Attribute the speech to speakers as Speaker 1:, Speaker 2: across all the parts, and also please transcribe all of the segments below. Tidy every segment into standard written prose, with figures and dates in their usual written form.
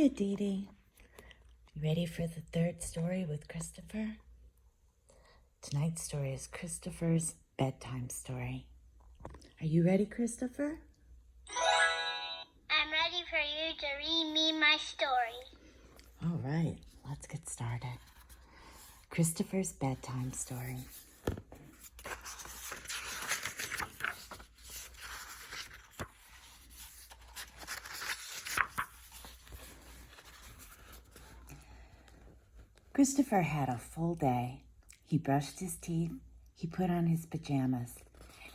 Speaker 1: Hi, Dee Dee. You ready for the third story with Christopher? Tonight's story is Christopher's bedtime story. Are you ready, Christopher?
Speaker 2: I'm ready for you to read me my story.
Speaker 1: All right, let's get started. Christopher's bedtime story. Christopher had a full day. He brushed his teeth, he put on his pajamas,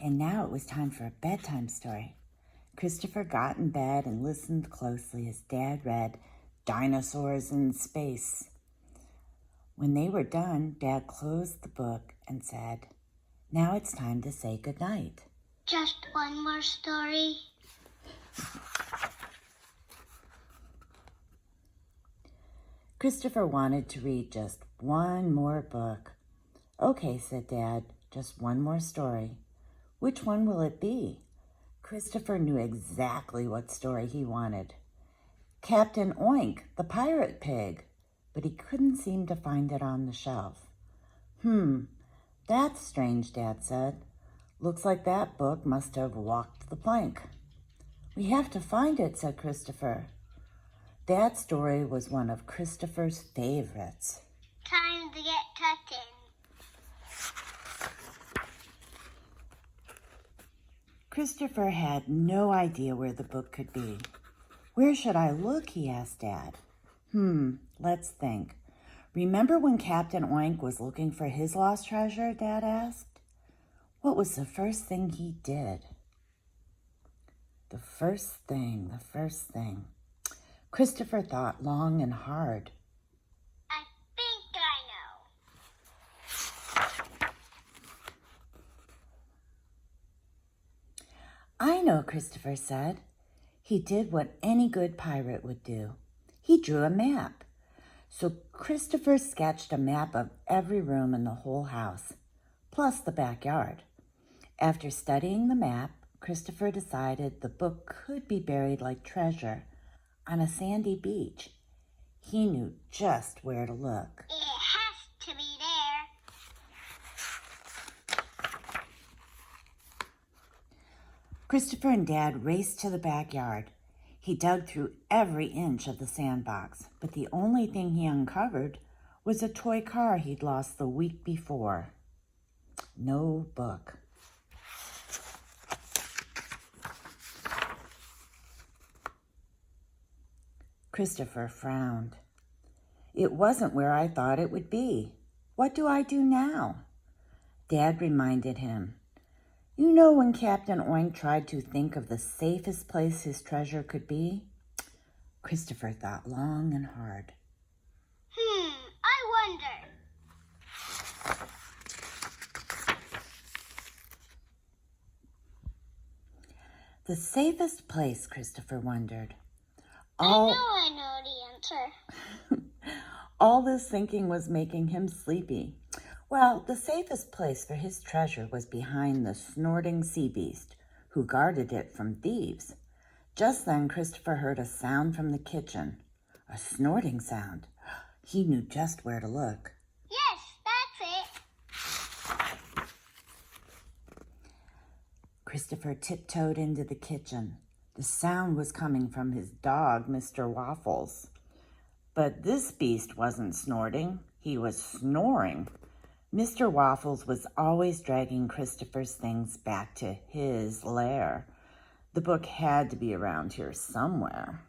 Speaker 1: and now it was time for a bedtime story. Christopher got in bed and listened closely as Dad read Dinosaurs in Space. When they were done, Dad closed the book and said, "Now it's time to say goodnight."
Speaker 2: Just one more story.
Speaker 1: Christopher wanted to read just one more book. "Okay," said Dad, "just one more story." "Which one will it be?" Christopher knew exactly what story he wanted. Captain Oink, the pirate pig, but he couldn't seem to find it on the shelf. That's strange," Dad said. "Looks like that book must have walked the plank." "We have to find it," said Christopher. That story was one of Christopher's favorites.
Speaker 2: Time to get tucked in.
Speaker 1: Christopher had no idea where the book could be. "Where should I look?" he asked Dad. Let's think. "Remember when Captain Oink was looking for his lost treasure?" Dad asked. "What was the first thing he did?" The first thing. Christopher thought long and hard.
Speaker 2: I think I know.
Speaker 1: "I know," Christopher said. He did what any good pirate would do. He drew a map. So Christopher sketched a map of every room in the whole house, plus the backyard. After studying the map, Christopher decided the book could be buried like treasure on a sandy beach. He knew just where to look.
Speaker 2: It has to be there.
Speaker 1: Christopher and Dad raced to the backyard. He dug through every inch of the sandbox, but the only thing he uncovered was a toy car he'd lost the week before. No book. Christopher frowned. "It wasn't where I thought it would be. What do I do now?" Dad reminded him. "You know when Captain Oink tried to think of the safest place his treasure could be?" Christopher thought long and hard.
Speaker 2: I wonder.
Speaker 1: The safest place, Christopher wondered.
Speaker 2: I know the answer.
Speaker 1: All this thinking was making him sleepy. Well, the safest place for his treasure was behind the snorting sea beast, who guarded it from thieves. Just then, Christopher heard a sound from the kitchen. A snorting sound. He knew just where to look.
Speaker 2: Yes, that's it.
Speaker 1: Christopher tiptoed into the kitchen. The sound was coming from his dog, Mr. Waffles. But this beast wasn't snorting. He was snoring. Mr. Waffles was always dragging Christopher's things back to his lair. The book had to be around here somewhere.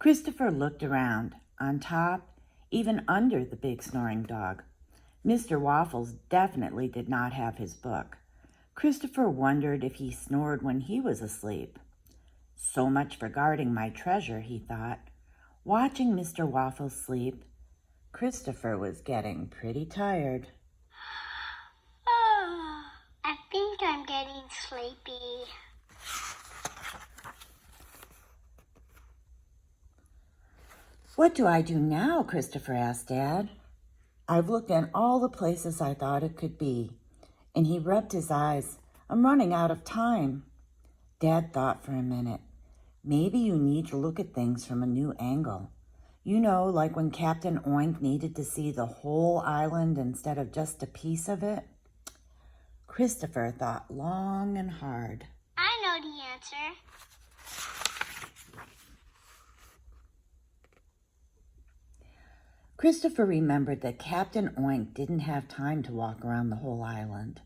Speaker 1: Christopher looked around, on top, even under the big snoring dog. Mr. Waffles definitely did not have his book. Christopher wondered if he snored when he was asleep. "So much for guarding my treasure," he thought. Watching Mr. Waffles sleep, Christopher was getting pretty tired.
Speaker 2: I think I'm getting sleepy.
Speaker 1: "What do I do now?" Christopher asked Dad. "I've looked in all the places I thought it could be." And he rubbed his eyes. I'm running out of time." Dad thought for a minute. "Maybe you need to look at things from a new angle. You know, like when Captain Oink needed to see the whole island instead of just a piece of it." Christopher thought long and hard.
Speaker 2: I know the answer.
Speaker 1: Christopher remembered that Captain Oink didn't have time to walk around the whole island.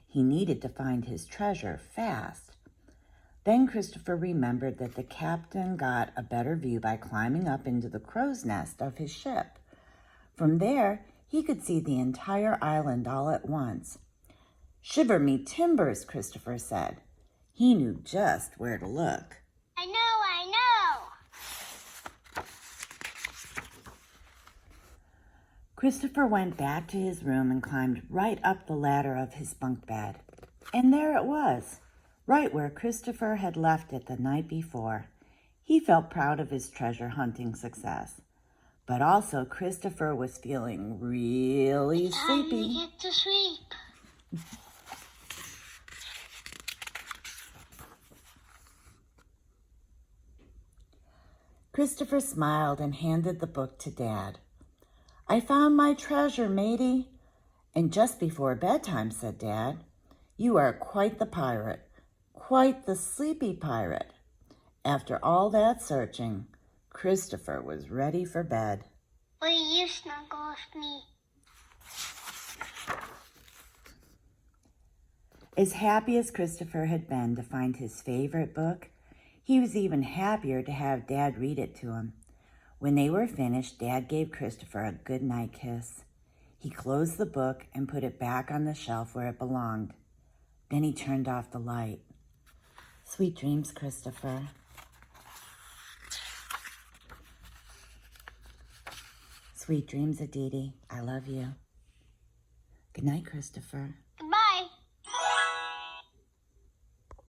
Speaker 1: He needed to find his treasure fast. Then Christopher remembered that the captain got a better view by climbing up into the crow's nest of his ship. From there, he could see the entire island all at once. "Shiver me timbers," Christopher said. He knew just where to look.
Speaker 2: I know.
Speaker 1: Christopher went back to his room and climbed right up the ladder of his bunk bed. And there it was, right where Christopher had left it the night before. He felt proud of his treasure hunting success. But also Christopher was feeling really
Speaker 2: Time to
Speaker 1: sleepy.
Speaker 2: get to sleep.
Speaker 1: Christopher smiled and handed the book to Dad. "I found my treasure, matey." "And just before bedtime," said Dad. "You are quite the pirate, quite the sleepy pirate." After all that searching, Christopher was ready for bed.
Speaker 2: Will you snuggle with me?
Speaker 1: As happy as Christopher had been to find his favorite book, he was even happier to have Dad read it to him. When they were finished, Dad gave Christopher a goodnight kiss. He closed the book and put it back on the shelf where it belonged. Then he turned off the light. Sweet dreams, Christopher. Sweet dreams, Aditi. I love you. Good night, Christopher.